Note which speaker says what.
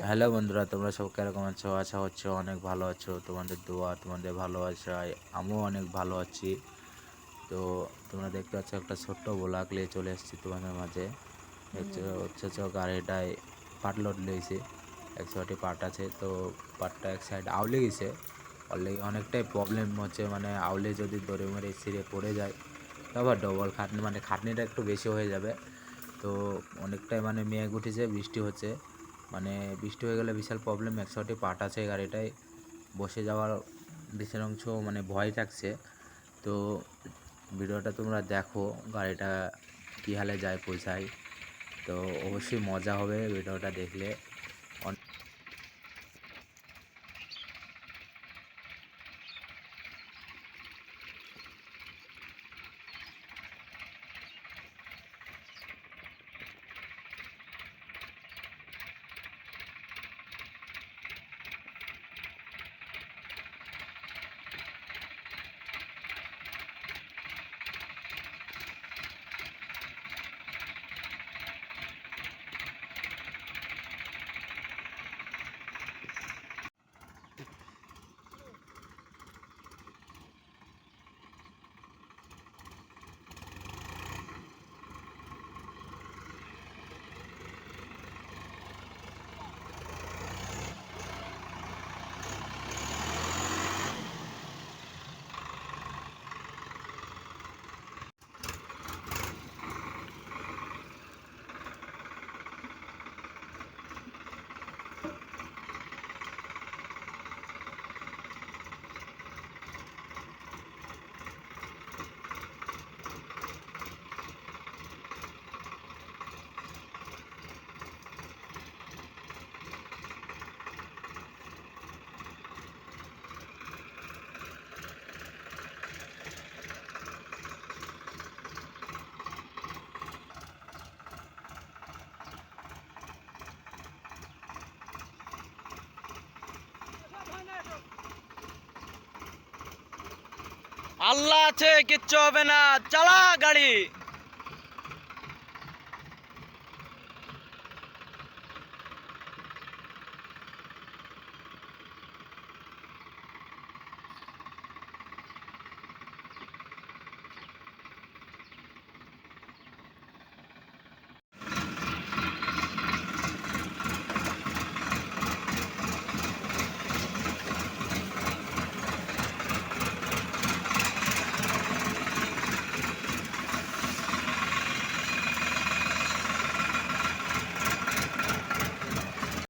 Speaker 1: Hello বন্ধুরা, তোমরা সব কিরকম আছো? আশা হচ্ছে অনেক ভালো আছো। তোমাদের দোয়া, তোমাদের ভালোবাসায় আমিও অনেক ভালো আছি। তো তোমরা দেখতে পাচ্ছ একটা ছোট্ট ব্লগ নিয়ে চলে এসেছি তোমাদের মাঝে। হচ্ছে গাড়িটায় পাট লোড লিয়েছে, 100টি পাট আছে। তো পাটটা এক সাইড আউলে গেছে, অলরেডি অনেকটাই প্রবলেম হচ্ছে। মানে আউলে যদি দড়ি মেরে ছিঁড়ে পড়ে যায় তারপর ডবল খাটনি, মানে খাটনিটা একটু বেশি হয়ে যাবে। তো অনেকটাই মানে মেঘ উঠেছে, বৃষ্টি হচ্ছে। মানে বৃষ্টি হয়ে গেলে বিশাল প্রবলেম। 100টি পার্ট আছে গাড়িটায়, বসে যাওয়ার বিশের অংশ মানে ভয় থাকছে। তো ভিডিওটা তোমরা দেখো, গাড়িটা কী হালে যায় পৌঁছায়। তো অবশ্যই মজা হবে ভিডিওটা দেখলে।
Speaker 2: আল্লাহ আছে, কিচ্ছু হবে না, চালা গাড়ি।